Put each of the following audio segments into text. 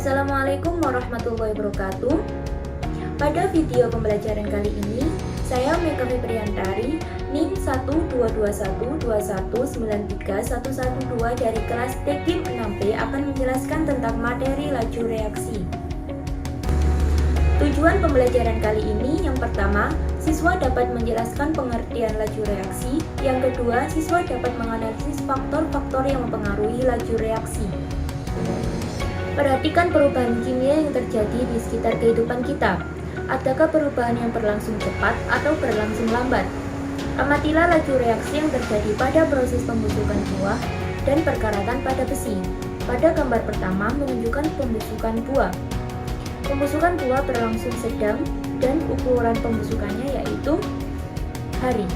Assalamualaikum warahmatullahi wabarakatuh. Pada video pembelajaran kali ini, saya Mega Febriantari, NIM 12212193112 dari kelas TKIM 6B akan menjelaskan tentang materi laju reaksi. Tujuan pembelajaran kali ini, yang pertama, siswa dapat menjelaskan pengertian laju reaksi. Yang kedua, siswa dapat menganalisis faktor-faktor yang mempengaruhi laju reaksi. Perhatikan perubahan kimia yang terjadi di sekitar kehidupan kita. Adakah perubahan yang berlangsung cepat atau berlangsung lambat? Amatilah laju reaksi yang terjadi pada proses pembusukan buah dan perkaratan pada besi. Pada gambar pertama menunjukkan pembusukan buah. Pembusukan buah berlangsung sedang dan ukuran pembusukannya yaitu hari.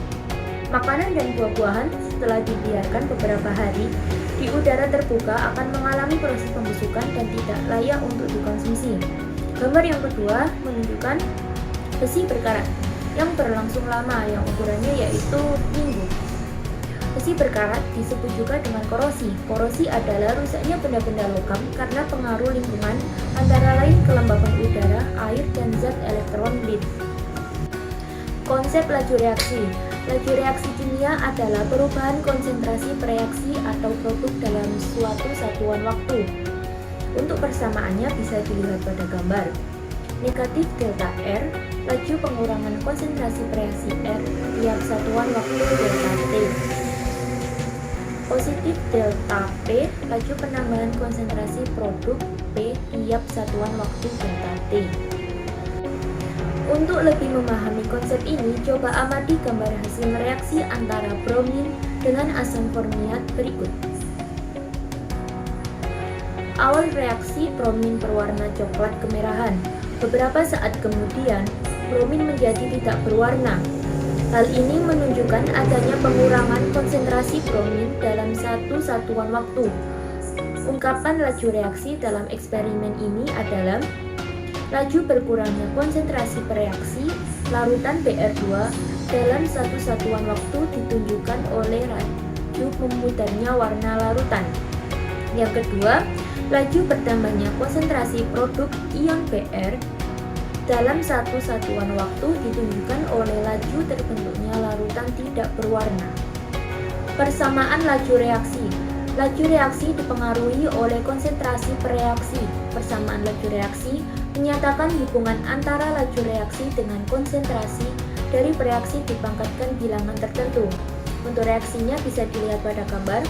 Makanan dan buah-buahan setelah dibiarkan beberapa hari di udara terbuka akan mengalami proses pembusukan dan tidak layak untuk dikonsumsi. Gambar yang kedua menunjukkan besi berkarat yang berlangsung lama yang ukurannya yaitu minggu. Besi berkarat disebut juga dengan korosi. Korosi adalah rusaknya benda-benda logam karena pengaruh lingkungan antara lain kelembapan udara, air, dan zat elektron belit. Konsep laju reaksi. Laju reaksi kimia adalah perubahan konsentrasi reaksi atau produk dalam suatu satuan waktu. Untuk persamaannya bisa dilihat pada gambar. Negatif delta R, laju pengurangan konsentrasi reaksi R tiap satuan waktu delta T. Positif delta P, laju penambahan konsentrasi produk P tiap satuan waktu delta T. Untuk lebih memahami konsep ini, coba amati gambar hasil reaksi antara bromin dengan asam formiat berikut. Awal reaksi, bromin berwarna coklat kemerahan. Beberapa saat kemudian, bromin menjadi tidak berwarna. Hal ini menunjukkan adanya pengurangan konsentrasi bromin dalam satu satuan waktu. Ungkapan laju reaksi dalam eksperimen ini adalah laju berkurangnya konsentrasi reaksi larutan Br2 dalam satu satuan waktu ditunjukkan oleh laju memudarnya warna larutan. Yang kedua, laju bertambahnya konsentrasi produk ion Br dalam satu satuan waktu ditunjukkan oleh laju terbentuknya larutan tidak berwarna. Persamaan laju reaksi. Laju reaksi dipengaruhi oleh konsentrasi reaksi. Persamaan laju reaksi menyatakan hubungan antara laju reaksi dengan konsentrasi dari reaksi dipangkatkan bilangan tertentu. Untuk reaksinya bisa dilihat pada gambar.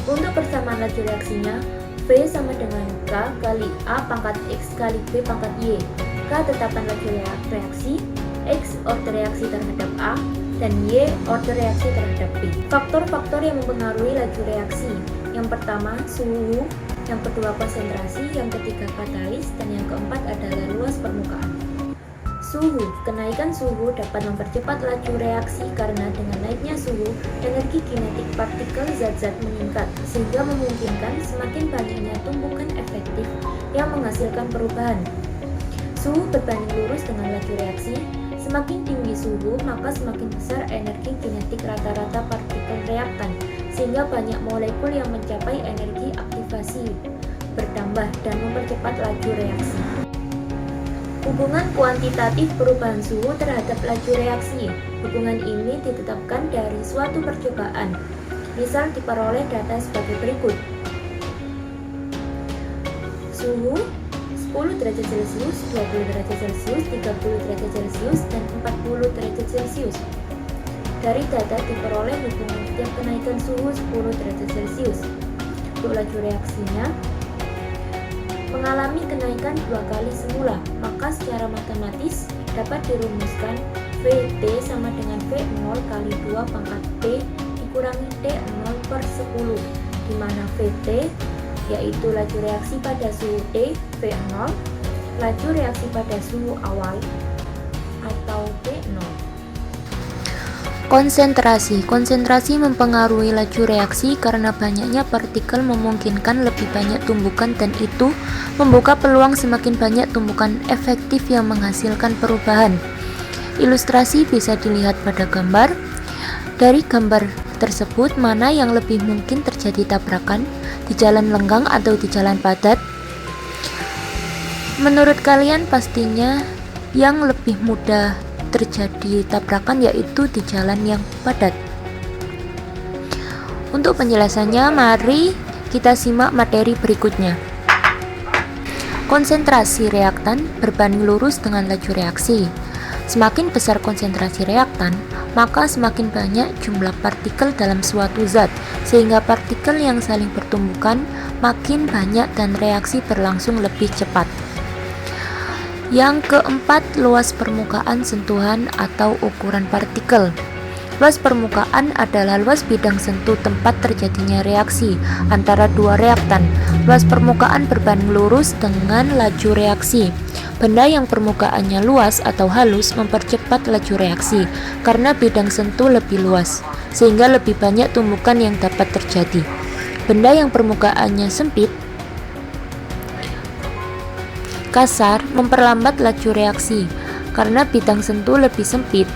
Untuk persamaan laju reaksinya, V sama dengan K kali A pangkat X kali B pangkat Y. K tetapan laju reaksi, X order reaksi terhadap A, dan Y order reaksi terhadap B. Faktor-faktor yang mempengaruhi laju reaksi. Yang pertama, suhu. Yang kedua, konsentrasi. Yang ketiga, katalis. Dan yang keempat adalah luas permukaan. Suhu. Kenaikan suhu dapat mempercepat laju reaksi karena dengan naiknya suhu, energi kinetik partikel zat-zat meningkat, sehingga memungkinkan semakin banyaknya tumpukan efektif yang menghasilkan perubahan. Suhu berbanding lurus dengan laju reaksi. Semakin tinggi suhu, maka semakin besar energi kinetik rata-rata partikel reaktan, sehingga banyak molekul yang mencapai energi aktivasi bertambah dan mempercepat laju reaksi. Hubungan kuantitatif perubahan suhu terhadap laju reaksi. Hubungan ini ditetapkan dari suatu percobaan. Misal diperoleh data sebagai berikut. Suhu 10 derajat Celcius, 20 derajat Celcius, 30 derajat Celcius, dan 40 derajat Celcius. Dari data diperoleh hubungan setiap kenaikan suhu 10 derajat Celcius. Untuk laju reaksinya, mengalami kenaikan 2 kali semula, maka secara matematis dapat dirumuskan Vt sama dengan V0 kali 2 pangkat T dikurangi T0 per 10, di mana Vt yaitu laju reaksi pada suhu T, V0, laju reaksi pada suhu awal atau T0. Konsentrasi mempengaruhi laju reaksi karena banyaknya partikel memungkinkan lebih banyak tumbukan dan itu membuka peluang semakin banyak tumbukan efektif yang menghasilkan perubahan. Ilustrasi bisa dilihat pada gambar. Dari gambar tersebut, mana yang lebih mungkin terjadi tabrakan, di jalan lenggang atau di jalan padat? Menurut kalian pastinya yang lebih mudah terjadi tabrakan yaitu di jalan yang padat. Untuk penjelasannya, mari kita simak materi berikutnya. Konsentrasi reaktan berbanding lurus dengan laju reaksi. Semakin besar konsentrasi reaktan, maka semakin banyak jumlah partikel dalam suatu zat, sehingga partikel yang saling bertumbukan makin banyak dan reaksi berlangsung lebih cepat. Yang keempat, luas permukaan sentuhan atau ukuran partikel. Luas permukaan adalah luas bidang sentuh tempat terjadinya reaksi antara dua reaktan. Luas permukaan berbanding lurus dengan laju reaksi. Benda yang permukaannya luas atau halus mempercepat laju reaksi karena bidang sentuh lebih luas, sehingga lebih banyak tumbukan yang dapat terjadi. Benda yang permukaannya sempit, kasar, memperlambat laju reaksi karena bidang sentuh lebih sempit,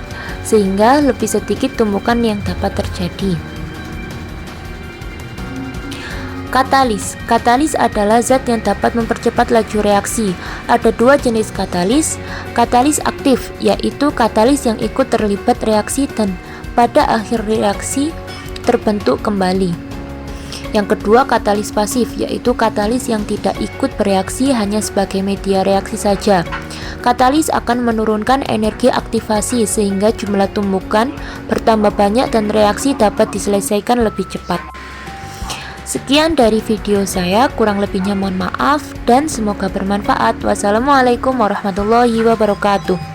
sehingga lebih sedikit tumbukan yang dapat terjadi. Katalis. Katalis adalah zat yang dapat mempercepat laju reaksi. Ada dua jenis katalis. Katalis aktif, yaitu katalis yang ikut terlibat reaksi dan pada akhir reaksi terbentuk kembali. Yang kedua, katalis pasif, yaitu katalis yang tidak ikut bereaksi, hanya sebagai media reaksi saja. Katalis akan menurunkan energi aktivasi sehingga jumlah tumbukan bertambah banyak dan reaksi dapat diselesaikan lebih cepat. Sekian dari video saya, kurang lebihnya mohon maaf dan semoga bermanfaat. Wassalamualaikum warahmatullahi wabarakatuh.